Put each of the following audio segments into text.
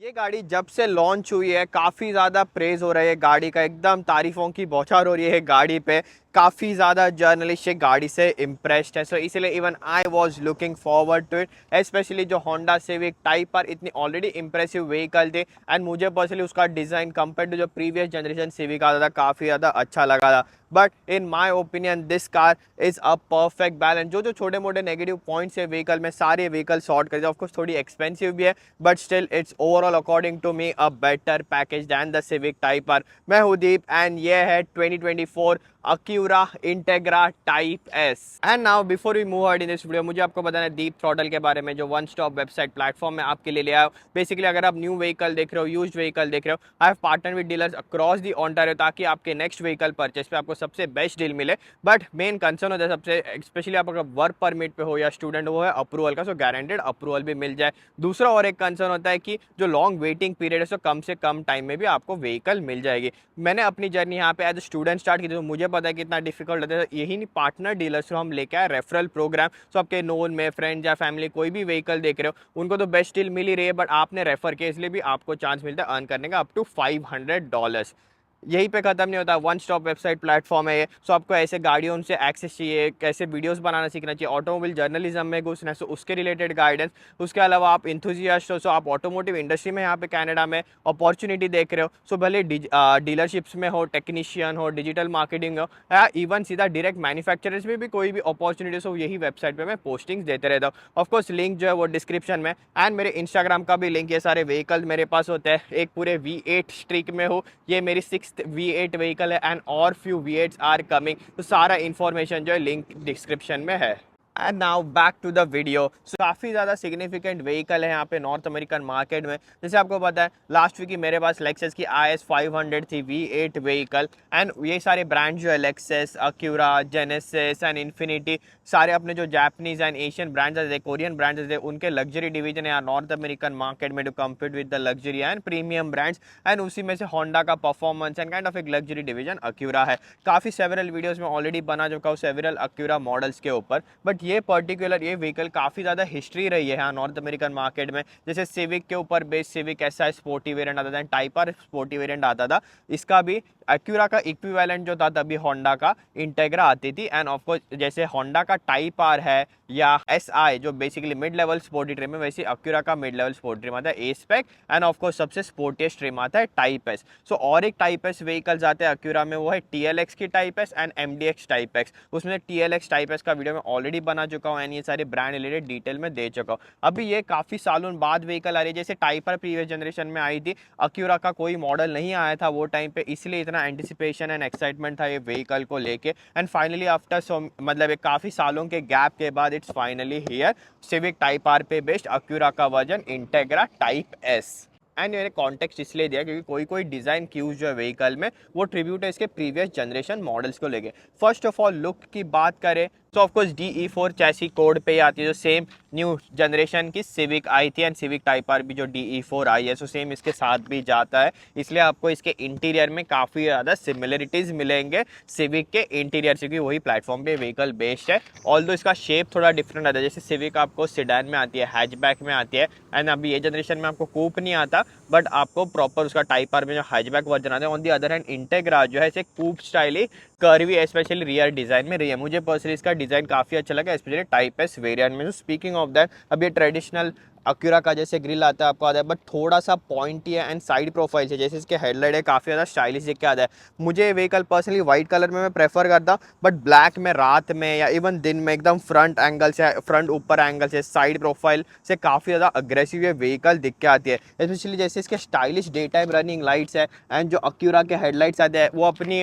ये गाड़ी जब से लॉन्च हुई है काफ़ी ज़्यादा प्रेज हो रहा है, गाड़ी का एकदम तारीफों की बौछार हो रही है गाड़ी पे। काफ़ी ज़्यादा जर्नलिस्ट गाड़ी से इम्प्रेस्ड है, सो इसलिए even I was looking forward to it. Specially जो होंडा सिविक टाइप पर इतनी ऑलरेडी इंप्रेसिव व्हीकल थी, एंड मुझे पर्सनली उसका डिज़ाइन कंपेयर टू जो प्रीवियस जनरेशन सिविक आता था काफ़ी ज़्यादा अच्छा लगा था। But in my opinion this car is a perfect balance. जो जो छोटे मोटे नेगेटिव पॉइंट्स है व्हीकल में, सारे व्हीकल सॉर्ट कर दिया। ऑफकोर्स थोड़ी एक्सपेंसिव भी है, but still it's overall according to me a better package than the Civic Type R. मैं हूँ दीप एंड ये है 2024 Acura Integra Type S। And now before we move ahead in this video, मुझे आपको बताना है दीप थ्रॉटल के बारे में, जो वन स्टॉप वेबसाइट प्लेटफॉर्म में आपके लिए ले आया। बेसिकली अगर आप न्यू व्हीकल देख रहे हो, यूज्ड व्हीकल देख रहे हो, I have partner with dealers across the Ontario, ताकि आपके नेक्स्ट व्हीकल परचेस पे आपको सबसे बेस्ट डील मिले। बट मेन कंसर्न होता है सबसे, स्पेशली आप अगर वर्क परमिट पे हो या स्टूडेंट, वो है अप्रूवल का। सो गारंटेड अप्रूवल भी मिल जाए। दूसरा और एक कंसर्न होता है कि जो लॉन्ग वेटिंग पीरियड है, सो कम से कम टाइम में भी आपको व्हीकल मिल जाएगी। मैंने अपनी जर्नी यहाँ पे एज ए स्टूडेंट स्टार्ट की थी, तो मुझे पता है कितना डिफिकल्ट होता है। यही नहीं, पार्टनर डीलर्स को हम लेके आए रेफरल प्रोग्राम। सो आपके नोन में फ्रेंड या फैमिली कोई भी व्हीकल देख रहे हो, उनको तो बेस्ट डील मिल ही रही है, बट आपने रेफर किया इसलिए भी आपको चांस मिलता है अर्न करने का अप टू $500। यहीं पे खत्म नहीं होता, वन स्टॉप वेबसाइट प्लेटफॉर्म है ये। सो आपको ऐसे गाड़ियों से एक्सेस चाहिए, कैसे वीडियोस बनाना सीखना चाहिए, ऑटोमोबाइल जर्नलिज्म में घुसना है, सो उसके रिलेटेड गाइडेंस। उसके अलावा आप इंथुजियास्ट हो, सो आप ऑटोमोटिव इंडस्ट्री में यहाँ पे कनाडा में अपॉर्चुनिटी देख रहे हो, सो भले डीलरशिप्स में हो, टेक्नीशियन हो, डिजिटल मार्केटिंग हो, या इवन सीधा डायरेक्ट मैन्युफैक्चरर्स में भी कोई भी अपॉर्चुनिटीज हो, यही वेबसाइट पर मैं पोस्टिंग्स देते रहता हूँ। ऑफकोर्स लिंक जो है वो डिस्क्रिप्शन में, एंड मेरे इंस्टाग्राम का भी लिंक। ये सारे व्हीकल मेरे पास होते हैं, एक पूरे V8 स्ट्रीक में हो, ये मेरी 6th V8 व्हीकल है, एंड और फ्यू V8s आर कमिंग। तो सारा इंफॉर्मेशन जो है लिंक डिस्क्रिप्शन में है। And now back to the video. So काफ़ी ज़्यादा सिग्निफिकेंट व्हीकल है यहाँ पे नॉर्थ अमेरिकन मार्केट में। जैसे आपको पता है लास्ट वीक ही मेरे पास लेक्सस की IS 500 थी, V8 व्हीकल। एंड ये सारे ब्रांड जो है Lexus, Acura, Genesis and Infiniti, सारे अपने जो जापानीज एंड एशियन ब्रांड्स है, कोरियन ब्रांड्स है, उनके लग्जरी डिवीजन है यहाँ नॉर्थ अमेरिकन मार्केट में, to compete with the luxury and premium brands. And उसी में से होंडा का परफॉर्मेंस एंड काइंड ऑफ एक लग्जरी डिवीजन अक्यूरा है। काफ़ी सेवरल वीडियोज़ में ऑलरेडी बना चुका हूँ सेवरल अक्यूरा मॉडल्स के ऊपर, बट ये पर्टिकुलर ये व्हीकल काफ़ी ज़्यादा हिस्ट्री रही है यहाँ नॉर्थ अमेरिकन मार्केट में। जैसे सिविक के ऊपर बेस सिविक ऐसा स्पोर्टी वेरिएंट आता था, टाइप आर स्पोर्टी वेरिएंट आता था। इसका भी एक्यूरा का इक्विवेलेंट जो था तभी होंडा का इंटेग्रा आती थी। एंड ऑफकोर्स जैसे होंडा का टाइप आर है या SI जो basically mid level sporty trim है, वैसे एक्यूरा का मिड लेवल स्पोर्टी ट्रिम आता है A-स्पेक। एंड ऑफकोर्स सबसे स्पोर्टिएस्ट ट्रिम आता है टाइप एस। सो और एक टाइप एस व्हीकल्स आते हैं एक्यूरा में, वो है TLX की type S and MDX type x. उसमें TLX टाइप एस का वीडियो मैं ऑलरेडी बना चुका हूँ, एंड ये सारे ब्रांड रिलेटेड डिटेल में दे चुका हूँ। अभी ये काफ़ी सालों बाद व्हीकल आ रही है। जैसे टाइप आर प्रीवियस जनरेशन में आई थी, एक्यूरा का कोई मॉडल नहीं आया था वो टाइम पे, इसलिए इतना एंटिसिपेशन एंड एक्साइटमेंट था ये व्हीकल को लेके। एंड फाइनली आफ्टर मतलब एक काफ़ी सालों के गैप के बाद it's finally here, Civic Type R पे बेस्ड एक्यूरा का version Integra Type S. And मैंने कॉन्टेक्स्ट इसलिए दिया क्योंकि कोई कोई डिज़ाइन क्यूज जो है व्हीकल में, वो ट्रिब्यूट है इसके प्रीवियस जनरेशन मॉडल्स को लेके। फर्स्ट ऑफ ऑल लुक की बात करें तो ऑफकोर्स DE4 चैसी कोड पे आती है, जो सेम न्यू जनरेशन की सिविक आई थी, एंड सिविक टाइप आर भी जो DE4 आई है, सो सेम इसके साथ भी जाता है। इसलिए आपको इसके इंटीरियर में काफ़ी ज़्यादा सिमिलरिटीज़ मिलेंगे सिविक के इंटीरियर से, क्योंकि वही प्लेटफॉर्म पे व्हीकल बेस्ड है। ऑल्दो इसका शेप थोड़ा डिफरेंट आता है, जैसे सिविक आपको सिडान में आती है, हैचबैक में आती है, एंड अभी ये जनरेशन में आपको कूप नहीं आता, बट आपको प्रॉपर उसका टाइप आर में जो हैचबैक वर्जन आता है। On the other hand integra जो है इसे कूप स्टाइल ही कर्वी स्पेशली रियर डिज़ाइन में रही है। मुझे पर्सनली इसका डिज़ाइन काफ़ी अच्छा लगा, स्पेशली टाइप एस वेरिएंट में। स्पीकिंग ऑफ दैट, अब ये ट्रेडिशनल एक्यूरा का जैसे ग्रिल आता है आपको आता है, बट थोड़ा सा पॉइंटी है, एंड साइड प्रोफाइल है, जैसे इसके हेडलाइट है काफ़ी ज़्यादा स्टाइलिश दिख के आता है। मुझे व्हीकल पर्सनली वाइट कलर में मैं प्रेफर करता, बट ब्लैक में रात में या इवन दिन में एकदम फ्रंट एंगल से, फ्रंट ऊपर एंगल से, साइड प्रोफाइल से काफ़ी ज़्यादा अग्रेसिव ये व्हीकल दिख के आती है। स्पेशली जैसे इसके stylish day time running lights है, एंड जो एक्यूरा के हेडलाइट्स आते हैं वो अपनी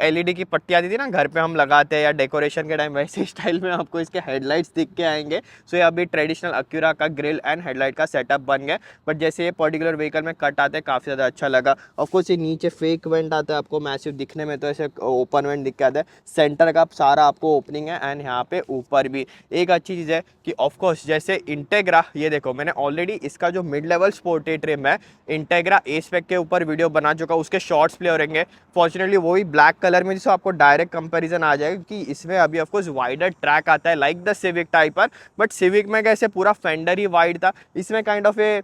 LED की पट्टी आती थी ना घर पे हम लगाते हैं या डेकोरेशन के टाइम, वैसे स्टाइल में आपको इसके हेडलाइट्स दिख के आएंगे। सो ये अभी ट्रेडिशनल एक्यूरा का ग्रिल एंड हेडलाइट का सेटअप बन गया। बट जैसे ये पर्टिकुलर व्हीकल में कट आते हैं काफ़ी ज़्यादा अच्छा लगा। ऑफकोर्स ये नीचे फेक वेंट आता है आपको मैसिव दिखने में, तो ऐसे ओपन वेंट दिख के आता है। सेंटर का सारा आपको ओपनिंग है, एंड यहाँ पे ऊपर भी एक अच्छी चीज़ है कि ऑफकोर्स जैसे इंटेग्रा, ये देखो मैंने ऑलरेडी इसका जो मिड लेवल स्पोर्टी ट्रिम है इंटेग्रा A-स्पेक के ऊपर वीडियो बना चुका, उसके शॉर्ट्स प्ले हो रहेंगे। फॉर्चुनेटली वही ब्लैक कलर में, जिससे आपको डायरेक्ट कंपैरिजन आ जाएगा कि इसमें अभी ऑफकोर्स वाइडर ट्रैक आता है लाइक द सिविक टाइप पर। बट सिविक में कैसे पूरा फेंडर ही वाइड था, था, इसमें काइंड ऑफ ए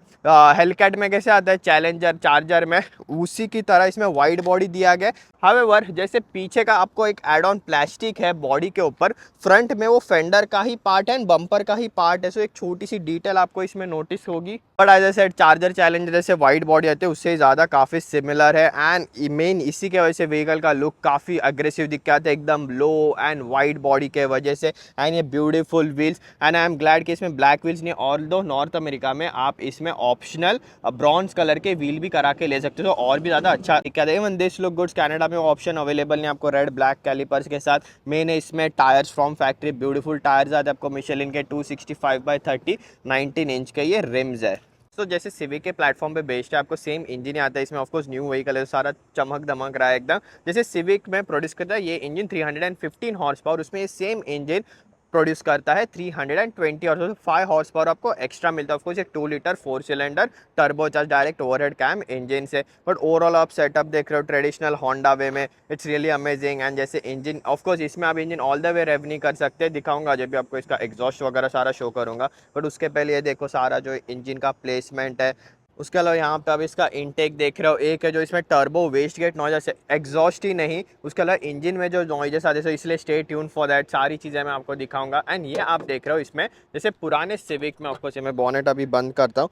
हेलकैट में कैसे आता है चैलेंजर चार्जर में, उसी की तरह इसमें वाइड बॉडी दिया गया। हावेवर जैसे पीछे का आपको एक एड ऑन प्लास्टिक है बॉडी के ऊपर, फ्रंट में वो फेंडर का ही पार्ट है एंड बम्पर का ही पार्ट है, सो एक छोटी सी डिटेल आपको इसमें नोटिस होगी। But as I said Charger Challenger जैसे वाइड बॉडी आती है उससे ज़्यादा काफ़ी सिमिलर है एंड मेन इसी के वजह से व्हीकल का लुक काफ़ी अग्रेसिव दिख के आता है, एकदम लो एंड वाइड बॉडी के वजह से। एंड ये beautiful wheels and I am glad कि इसमें ब्लैक व्हील्स नहीं, ऑल दो नॉर्थ अमेरिका में आप इसमें ऑप्शनल ब्रॉन्ज कलर के व्हील भी करा के ले सकते हो, तो और भी ज़्यादा अच्छा दिखता है। Even this look goods Canada में ऑप्शन अवेलेबल नहीं आपको रेड ब्लैक कैलिपर्स के साथ। मेन है इसमें tyres from factory, beautiful tyres आते हैं आपको मिशेलिन के 265/30 19 इंच के ये रिम्स है। तो जैसे सिविक के प्लेटफॉर्म पे बेस्ड है, आपको सेम इंजन आता है इसमें, ऑफकोर्स न्यू व्हीकल है, सारा चमक दमक रहा है एकदम। जैसे सिविक में प्रोड्यूस करता है ये इंजन 315 हॉर्स पावर, उसमें ये सेम इंजन प्रोड्यूस करता है 320 और 5 हॉर्स पावर आपको एक्स्ट्रा मिलता है। ऑफकोर्स एक 2 litre 4 cylinder turbocharge direct overhead cam engine से। बट ओवरऑल आप सेटअप देख रहे हो ट्रेडिशनल होंडा वे में, इट्स रियली अमेजिंग। एंड जैसे इंजन ऑफकोर्स इसमें आप engine all the way rev नहीं कर सकते, दिखाऊंगा जब भी आपको इसका एग्जॉस्ट वगैरह सारा शो करूंगा। बट उसके पहले ये देखो सारा जो इंजन का प्लेसमेंट है। उसके अलावा यहाँ पे आप इसका इनटेक देख रहे हो, एक है जो इसमें टर्बो वेस्ट गेट नॉइज, जैसे एग्जॉस्ट ही नहीं, उसके अलावा इंजन में जो नॉइजेस आते हैं, इसलिए स्टे ट्यून फॉर दैट, सारी चीज़ें मैं आपको दिखाऊंगा। एंड ये आप देख रहे हो इसमें जैसे पुराने सिविक में, ऑफकोर्स मैं बॉनेट अभी बंद करता हूँ,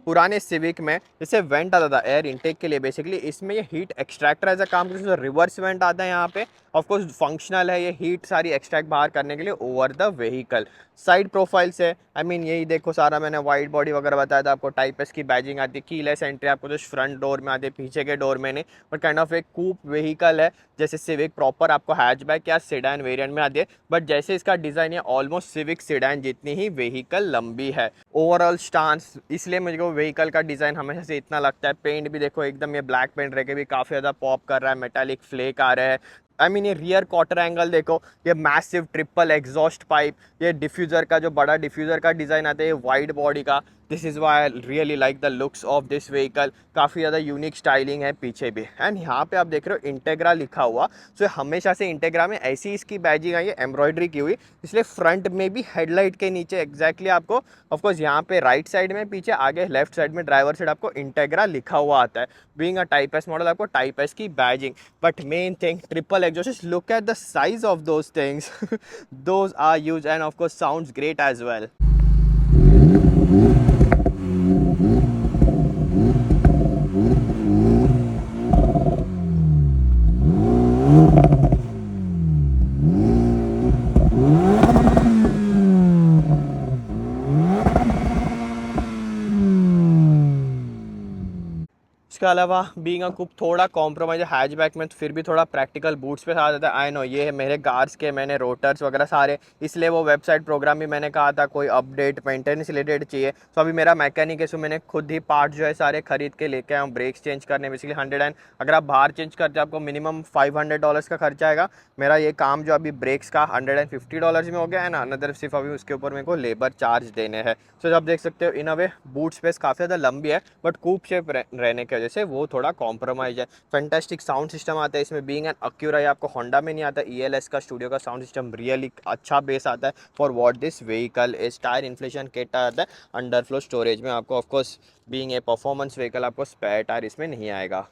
पुराने सिविक में जैसे वेंट आता था एयर इनटेक के लिए, बेसिकली इसमें ये हीट एक्सट्रैक्टर ऐसा काम करता है, रिवर्स वेंट आता है यहाँ पे। ऑफकोर्स फंक्शनल है ये, हीट सारी एक्सट्रैक्ट बाहर करने के लिए over the vehicle. Side profile से यही देखो सारा मैंने वाइड बॉडी वगैरह बताया था आपको, टाइप एस की बैजिंग आती है, कीलेस एंट्री आपको जो फ्रंट डोर में आती है, पीछे के डोर में नहीं, बट काइंड ऑफ एक कूप व्हीकल है जैसे सिविक प्रॉपर आपको हैचबैक या सेडान वेरिएंट में आती है। बट जैसे इसका डिज़ाइन है ऑलमोस्ट सिविक सेडान जितनी ही व्हीकल लंबी है। ओवरऑल स्टांस, इसलिए मुझे व्हीकल का डिज़ाइन हमेशा से इतना लगता है। पेंट भी देखो एकदम ये ब्लैक पेंट रह के भी काफ़ी ज़्यादा पॉप कर रहा है, मेटालिक फ्लेक आ रहा है। ये रियर क्वार्टर एंगल देखो, ये मैसिव ट्रिपल एग्जॉस्ट पाइप, ये डिफ्यूज़र का जो बड़ा डिफ्यूज़र का डिज़ाइन आता है वाइड बॉडी का, this is why I really like the looks of this vehicle. काफ़ी ज़्यादा यूनिक स्टाइलिंग है पीछे भी। एंड यहाँ पे आप देख रहे हो इंटेग्रा लिखा हुआ, सो हमेशा से इंटेग्रा में ऐसी इसकी बैजिंग आई है एम्ब्रॉयडरी की हुई, इसलिए फ्रंट में भी हेडलाइट के नीचे एग्जैक्टली आपको ऑफकोर्स यहाँ पे राइट साइड में, पीछे आगे लेफ्ट साइड में ड्राइवर साइड आपको इंटेग्रा लिखा हुआ आता है। Being a Type S model आपको टाइप एस की badging, but main thing triple exhaust, look at the size of those things, those are huge and of course sounds great as well. इसके अलावा being a coupe थोड़ा compromise है hatchback में, तो फिर भी थोड़ा प्रैक्टिकल बूट्स पे साथ आता है। आई नो ये है मेरे कार्स के, मैंने रोटर्स वगैरह सारे, इसलिए वो वेबसाइट प्रोग्राम भी मैंने कहा था कोई अपडेट मेंटेनेंस रिलेटेड चाहिए, तो अभी मेरा मैकेनिक है, सो मैंने खुद ही पार्ट जो है सारे खरीद के लेके आया हूँ। ब्रेक्स चेंज करने बेसिकली 100 एंड अगर आप बाहर चेंज करते हो आपको मिनिमम $500 का खर्चा आएगा। मेरा ये काम जो अभी ब्रेक्स का $150 में हो गया है ना, अनदर सिर्फ अभी उसके ऊपर मेरे को लेबर चार्ज देने हैं। सो आप देख सकते हो इन अ वे बूट स्पेस काफ़ी ज़्यादा लंबी है, बट कूप शेप रहने की वजह से वो थोड़ा कॉम्प्रोमाइज है। फैंटास्टिक साउंड सिस्टम आता है इसमें, बीइंग एन अक्यूरा, आपको होंडा में नहीं आता, ELS का स्टूडियो का साउंड सिस्टम रियली अच्छा बेस आता है for what this vehicle is. Tyre inflation kit आता है अंडरफ्लो स्टोरेज में आपको, of course being a performance vehicle आपको स्पेयर टायर इसमें नहीं आएगा।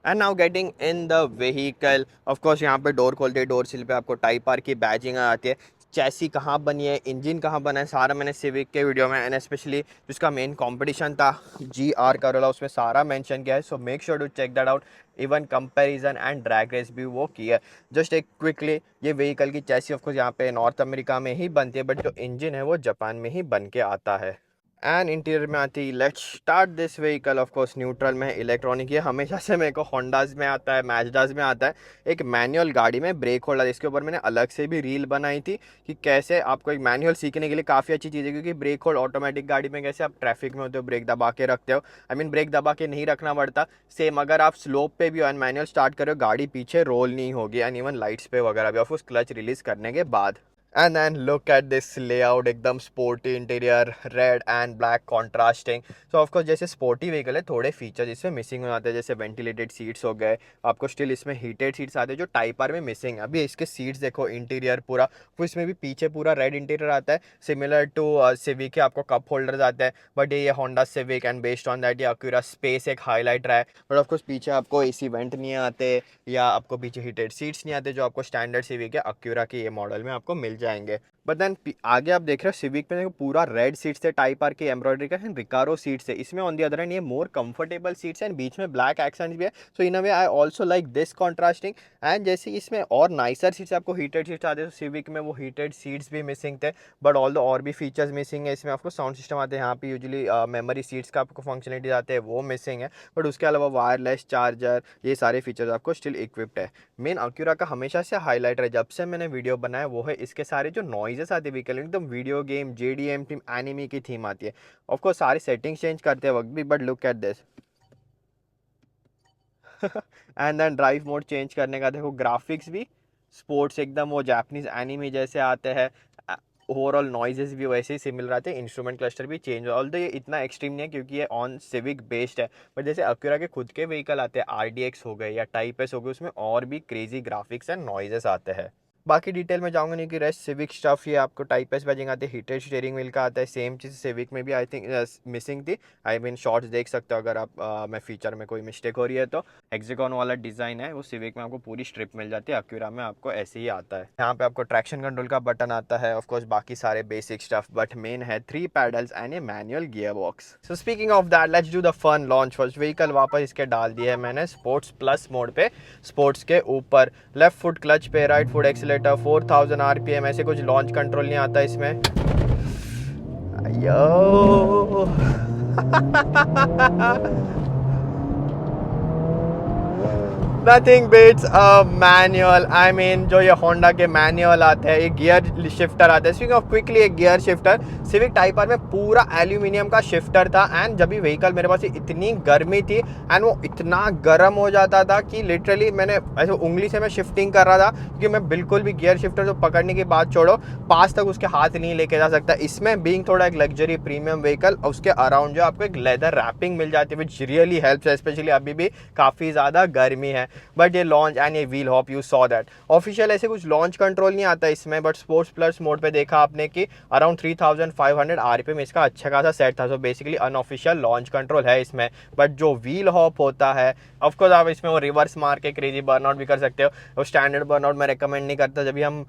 And now getting in the vehicle, of course यहाँ पे डोर खोलते डोर सिल पे आपको टाइप आर की बैजिंग आती है। चैसी कहाँ बनी है, इंजन कहाँ बना है, सारा मैंने सिविक के वीडियो में, एंड स्पेशली जिसका मेन कंपटीशन था GR करोला, उसमें सारा मेंशन किया है। So make sure to check that out. Even comparison and drag race भी वो किया है। जस्ट एक क्विकली, ये व्हीकल की चैसी ऑफकोर्स यहाँ पे नॉर्थ अमेरिका में ही बनती है, बट जो इंजन है वो जापान में ही बन के आता है। एंड इंटीरियर में आती, let's start this vehicle. Of course neutral में इलेक्ट्रॉनिक, ये हमेशा से मेरे को होंडाज में आता है, मैजडाज में आता है एक मैनुअल गाड़ी में ब्रेक होल्डर। इसके ऊपर मैंने अलग से भी रील बनाई थी कि कैसे आपको एक मैनुअल सीखने के लिए काफ़ी अच्छी चीज़ है, क्योंकि ब्रेक होल्ड ऑटोमेटिक गाड़ी में कैसे आप ट्रैफिक में होते हो ब्रेक दबा के रखते हो, ब्रेक दबा के नहीं रखना पड़ता। सेम अगर आप स्लोप पे भी एंड मैनुअल स्टार्ट करो, गाड़ी पीछे रोल नहीं होगी, एंड इवन लाइट्स पे वगैरह भी ऑफ कोर्स क्लच रिलीज करने के बाद। And then look at this layout, एकदम sporty interior, red and black contrasting. So of course जैसे स्पोर्टी व्हीकल है, थोड़े फीचर इसमें मिसिंग हो जाते हैं, जैसे वेंटिलेटेड सीट्स हो गए. आपको स्टिल इसमें हीटेड सीट्स आते हैं जो टाइप आर में मिसिंग है. अभी इसके सीट्स देखो, इंटीरियर पूरा, वो इसमें भी पीछे पूरा रेड इंटीरियर आता है, सिमिलर टू सिविक के आपको कप होल्डर्स आते हैं. बट ये Honda civic and based on that ये अक्यूरा स्पेस एक हाईलाइट रहा है. बट ऑफकोर्स पीछे आपको एसी वेंट नहीं आते, या आपको पीछे हीटेड सीट्स नहीं आते, जो आपको स्टैंडर्ड सिविक है अक्यूरा के ये मॉडल में आपको मिल जाएंगे. बट देन आगे आप देख रहे हो सिविक में देखो पूरा रेड सीट्स है, टाइप आर की एम्ब्रॉयडरी का है, रिकारो सीट्स है. इसमें ऑन द अदर हैंड ये मोर कंफर्टेबल सीट्स एंड बीच में ब्लैक एक्सेंट्स भी है. So in a way I also like this contrasting. And जैसे इसमें और नाइसर सीट्स, आपको हीटेड सीट्स आते हैं, तो सिविक में वो हीटेड सीट्स भी मिसिंग थे. बट ऑल द और भी फीचर्स मिसिंग है इसमें. आपको साउंड सिस्टम आते हैं यहाँ पे, यूजुअली मेमोरी सीट्स का आपको फंक्शनलिटी आते हैं, वो मिसिंग है. बट उसके अलावा वायरलेस चार्जर, ये सारे फीचर्स आपको स्टिल इक्विप्ड है. मेन अक्यूरा का हमेशा से हाईलाइटर है, जब से मैंने वीडियो बनाया, वो है इसके सारे जो नॉइजेस आते हैं व्हीकल, एकदम video game JDM theme, anime की थीम आती है. ऑफकोर्स सारी सेटिंग्स चेंज करते वक्त भी, but look at this. And then drive mode change करने का देखो, ग्राफिक्स भी स्पोर्ट्स एकदम वो जापानीज एनिमी जैसे आते हैं. ओवरऑल नॉइजेस भी वैसे ही सिमिलर आते हैं, इंस्ट्रूमेंट क्लस्टर भी चेंज हो. ऑल्दो ये इतना एक्सट्रीम नहीं है क्योंकि ये ऑन सिविक बेस्ड है. बट जैसे अक्यूरा के खुद के व्हीकल आते हैं, RDX हो गए या टाइप एस हो गए, उसमें और भी क्रेजी ग्राफिक्स एंड नॉइजेस आते हैं. बाकी डिटेल में जाऊंगा नहीं कि रेस्ट सिविक स्टफ ये आपको टाइप एस बैजिंग आते हैं, हीटेड स्टीयरिंग व्हील का आता है. सेम चीज़ सिविक में भी आई थिंक मिसिंग थी. आई मीन शॉर्ट्स देख सकते हो अगर आप मैं फीचर में कोई मिस्टेक हो रही है तो. हेक्सागोन वाला डिज़ाइन है वो सिविक में आपको पूरी स्ट्रिप मिल जाती है, अक्यूरा में आपको ऐसे ही आता है. यहाँ पे आपको ट्रैक्शन कंट्रोल का बटन आता है, ऑफकोर्स बाकी सारे बेसिक स्टफ, बट मेन है 3 paddles and a manual gear box. So speaking of that, let's do the fun launch. First vehicle वापस इसके डाल दिया है मैंने स्पोर्ट्स प्लस मोड पे. स्पोर्ट्स के ऊपर लेफ्ट फुट क्लच पे, राइट फुट एक्सीलेटर, 4000 RPM, ऐसे कुछ लॉन्च कंट्रोल नहीं आता इसमें. Yo nothing beats a manual. I mean जो ये होंडा के मैनुअल आते हैं, ये गियर शिफ्टर आते हैं. स्पीकिंग ऑफ क्विकली, एक gear shifter Civic Type R में पूरा एल्यूमिनियम का शिफ्टर था. एंड जब भी व्हीकल मेरे पास इतनी गर्मी थी एंड वो इतना गर्म हो जाता था कि लिटरली मैंने ऐसे उंगली से मैं शिफ्टिंग कर रहा था, क्योंकि मैं बिल्कुल भी गियर शिफ्टर जो पकड़ने की बात छोड़ो, पास तक उसके हाथ नहीं लेके जा सकता. इसमें बीइंग थोड़ा एक लग्जरी प्रीमियम व्हीकल, उसके अराउंड जो आपको एक लेदर रैपिंग मिल जाती है, विच रियली हेल्प्स, स्पेशली अभी भी काफ़ी ज़्यादा गर्मी है. बट ये लॉन्च एंड ये wheel hop, you saw that. Official ऐसे कुछ लॉन्च कंट्रोल नहीं आता इसमें, बट स्पोर्ट्स प्लस मोड पे देखा आपने कि अराउंड 3500 RPM इसका अच्छा खासा सेट था. So basically unofficial launch control है इसमें. बट जो व्हील हॉप होता है, ऑफकोर्स आप इसमें वो रिवर्स मार के क्रेजी बर्नआउट भी कर सकते हो. वो स्टैंडर्ड बर्नआउट मैं रिकमेंड नहीं करता. जब भी हम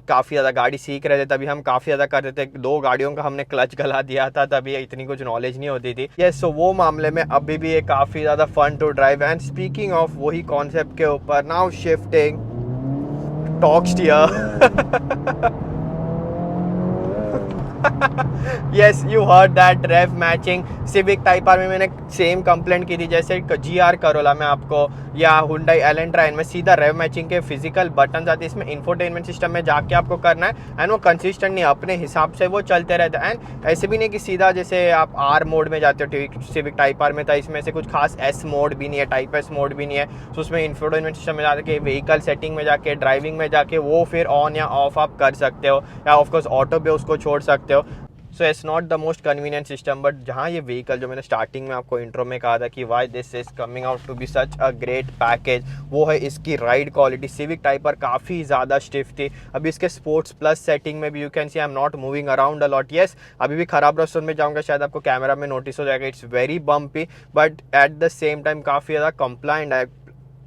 काफ़ी ज़्यादा गाड़ी सीख रहे थे तभी हम काफ़ी ज़्यादा करते थे. 2 गाड़ियों का हमने क्लच गला दिया था, तभी इतनी कुछ नॉलेज नहीं होती थी. यस, सो वो मामले में अभी भी ये काफ़ी ज़्यादा fun to drive. And speaking of वही कॉन्सेप्ट के ऊपर, now shifting torque steer. Yes, you heard that, rev matching. Civic Type R में मैंने सेम कंप्लेंट की थी जैसे GR करोला में आपको, या हुंडई एलेंट्रा में सीधा रेव मैचिंग के फिजिकल बटन आते हैं. इसमें इंफोटेनमेंट सिस्टम में जाके आपको करना है एंड वो कंसिस्टेंट नहीं, अपने हिसाब से वो चलते रहते हैं. एंड ऐसे भी नहीं कि सीधा जैसे आप R मोड में जाते हो, सिविक टाइप आर में था, इसमें से कुछ खास S मोड भी नहीं है, टाइप S मोड भी नहीं है. तो उसमें इंफोटेनमेंट सिस्टम में जाके व्हीकल सेटिंग में जाके, ड्राइविंग में जाके वो फिर ऑन या ऑफ आप कर सकते हो, या ऑफकोर्स ऑटो पे उसको छोड़ सकते हो. So it's not the most convenient system. But जहाँ ये व्हीकल, जो मैंने स्टार्टिंग में आपको इंट्रो में कहा था कि why this is coming out to be such a great package, वो है इसकी राइड क्वालिटी. सिविक टाइप पर काफ़ी ज़्यादा स्टिफ थी. अभी इसके स्पोर्ट्स प्लस सेटिंग में भी you can see I am not moving around a lot. Yes, अभी भी खराब रास्तों में जाऊँगा, शायद आपको कैमरा में नोटिस हो जाएगा. It's very bumpy, but at the same time काफ़ी ज़्यादा कंप्लाइंट है,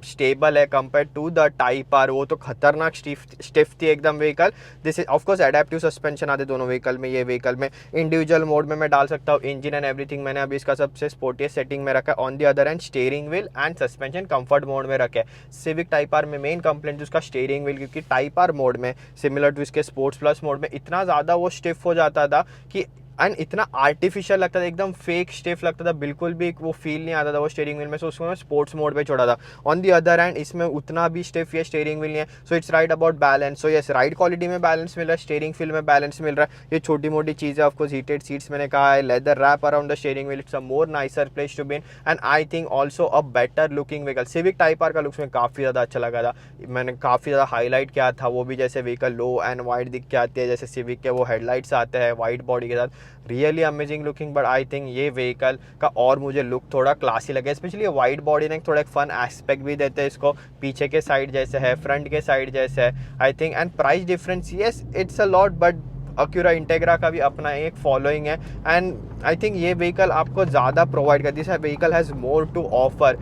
स्टेबल है compare to the Type R. वो तो खतरनाक स्टिफ थी एकदम vehicle. This is of course adaptive suspension आते दोनों व्हीकल में. ये व्हीकल में इंडिविजुअल मोड में मैं डाल सकता हूँ इंजन एंड एवरीथिंग. मैंने अभी इसका सबसे स्पोर्टियस सेटिंग में रखा है. On the other and steering wheel and suspension comfort mode में रखे. सिविक टाइप आर में मेन कंप्लेंट उसका स्टीयरिंग व्हील, क्योंकि टाइप आर मोड में सिमिलर टू इसके स्पोर्ट्स प्लस मोड में इतना ज़्यादा वो स्टिफ हो जाता था कि एंड इतना आर्टिफिशियल लगता था, एकदम फेक स्टिफ लगता था, बिल्कुल भी वो फील नहीं आता था वो स्टीयरिंग व्हील में। सो उसको मैं स्पोर्ट्स मोड पे छोड़ा था। ऑन दी अदर हैंड इसमें उतना भी स्टिफ ये स्टीयरिंग व्हील नहीं है, so it's right about balance. So yes, ride quality में बैलेंस मिल रहा है, स्टीयरिंग फील में बैलेंस मिल रहा है। ये छोटी मोटी चीज़ें, ऑफकोर्स हीटेड सीट्स मैंने कहा है, leather wrap around the steering wheel, it's a more nicer place to be in, and I think also a better looking vehicle. Civic Type R का लुक्स में काफ़ी ज़्यादा अच्छा लगा था, मैंने काफ़ी ज़्यादा हाईलाइट किया था वो भी, जैसे व्हीकल लो एंड वाइड दिख के आती है, जैसे सिविक के वो हेडलाइट्स आते हैं वाइड बॉडी के साथ, really amazing looking. But I think ये व्हीकल का और मुझे लुक थोड़ा क्लासी लगे, स्पेशली वाइड बॉडी ने थोड़ा एक फन एस्पेक्ट भी देते हैं इसको, पीछे के साइड जैसे है, फ्रंट के साइड जैसे है I think. And price difference, yes it's a lot, but Acura Integra का भी अपना एक फॉलोइंग है, एंड आई थिंक ये व्हीकल आपको ज़्यादा प्रोवाइड करती है, vehicle has more to offer.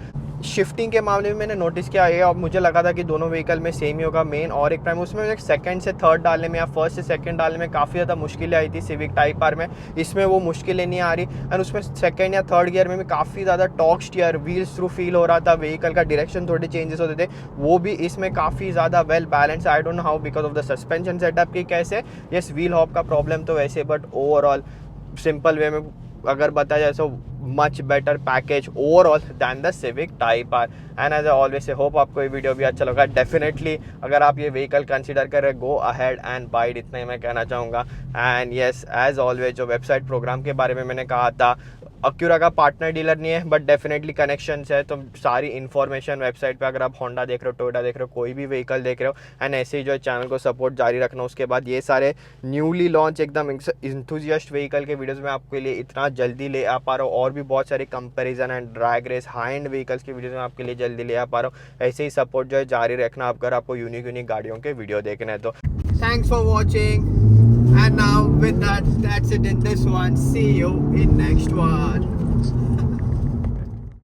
Shifting के मामले में मैंने नोटिस किया है, और मुझे लगा था कि दोनों व्हीकल में सेम ही होगा, मेन और एक प्राइम, उसमें एक सेकंड से थर्ड डालने में या फर्स्ट से सेकंड डालने में काफ़ी ज़्यादा मुश्किलें आई थी सिविक टाइप आर में। इसमें वो मुश्किलें नहीं आ रही, एंड उसमें सेकंड या थर्ड गियर में भी काफ़ी ज़्यादा torque steer wheels through feel हो रहा था, व्हीकल का डायरेक्शन थोड़े चेंजेस होते थे, वो भी इसमें काफ़ी ज़्यादा well balance. I don't know how, because of the suspension setup की कैसे, यस व्हील हॉप का प्रॉब्लम तो वैसे, बट ओवरऑल सिंपल वे में अगर बताया जाए तो much better package overall than the Civic Type R. And as I always say hope आपको ये वीडियो भी अच्छा लगा। डेफिनेटली अगर आप ये व्हीकल कंसीडर करें, go ahead and buy it, इतना ही मैं कहना चाहूँगा। एंड येस, एज ऑलवेज जो वेबसाइट प्रोग्राम के बारे में मैंने कहा था, अक्यूरा का पार्टनर डीलर नहीं है, बट डेफिनेटली कनेक्शंस है, तो सारी इन्फॉर्मेशन वेबसाइट पे अगर आप होंडा देख रहे हो, टोयोटा देख रहे हो, कोई भी व्हीकल देख रहे हो, एंड ऐसे ही जो चैनल को सपोर्ट जारी रखना। उसके बाद ये सारे न्यूली लॉन्च एकदम इंथुजियास्ट व्हीकल के वीडियोस में आपके लिए इतना जल्दी ले आ पा रहा हूँ, और भी बहुत सारे comparison and drag race high end vehicles की वीडियोस में आपके लिए जल्दी ले आ पा रहा हूँ। ऐसे ही सपोर्ट जो है जारी रखना अगर आपको यूनिक गाड़ियों के वीडियो देखने हैं तो। Thanks for watching, and now with that, that's it in this one. See you in next one.